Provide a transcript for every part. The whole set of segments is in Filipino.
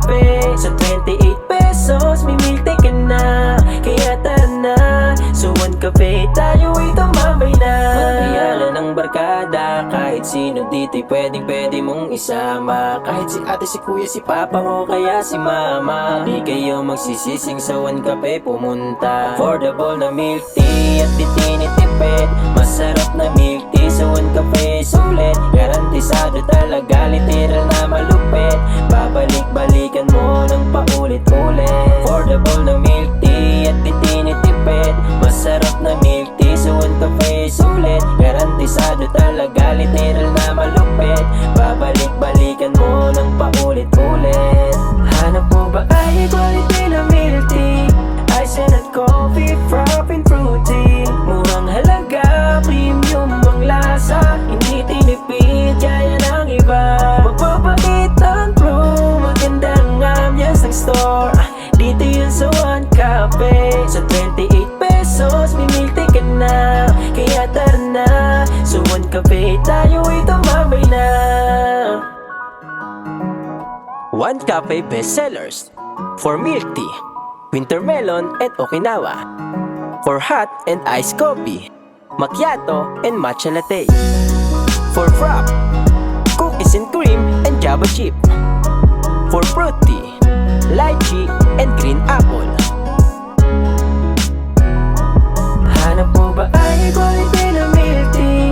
kape. Sa 28 pesos, may milk tea ka na. Kaya tara na, sa One Cafe tayo'y tumambay na. Magbiyanan ng barkada, kahit sino dito'y pwede mong isama. Kahit si ate, si kuya, si papa o kaya si mama, di kayo magsisising sa One Cafe pumunta. Affordable na milk tea at di tinitipid. Masarap na milk tea sa One Cafe, sulit. Garantisado talaga, literal na malupit. Babalik-balikan mo ng paulit-ulit. Affordable na milk tea at di tinitipid. Masarap na milk tea sa One Cafe, sulit. Garantisado talaga, literal na malupit. Babalik-balikan mo ng paulit-ulit. Hanap mo ba ay quality na milk tea? Ice and coffee, frap and fruity. Murang halaga, premium ang lasa. Hindi tinipid, kaya ng iba. Magpapakitang pro, magandang ambience ng store. Dito yun sa One Cafe. Sa 28 pesos, may milk tea ka na. Kaya tara na, sa One Cafe tayo'y tumambay na. One Cafe bestsellers for milk tea, winter melon and Okinawa. For hot and iced coffee, macchiato and matcha latte. For frap, cookies and cream and java chip. For fruity, lychee and green apple. Hanap mo ba ay quality na milk tea?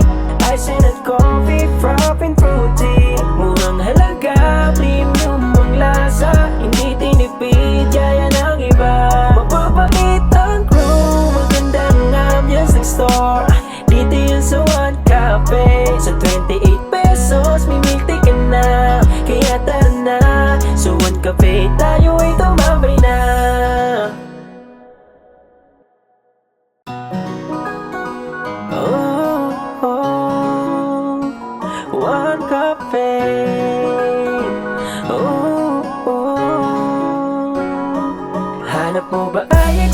Ice and coffee, frap and fruity. Murang halaga, premium ang lasa. Hindi tinipid, kaya ng iba. Magpapakitang crew, magandang ambience ng store. Dito yun sa One Cafe. Sa 28 pesos, may milk tea ka na. Kaya tara na, sa One Cafe tayo'y tumambay na. One Cafe. Hanap mo ba ay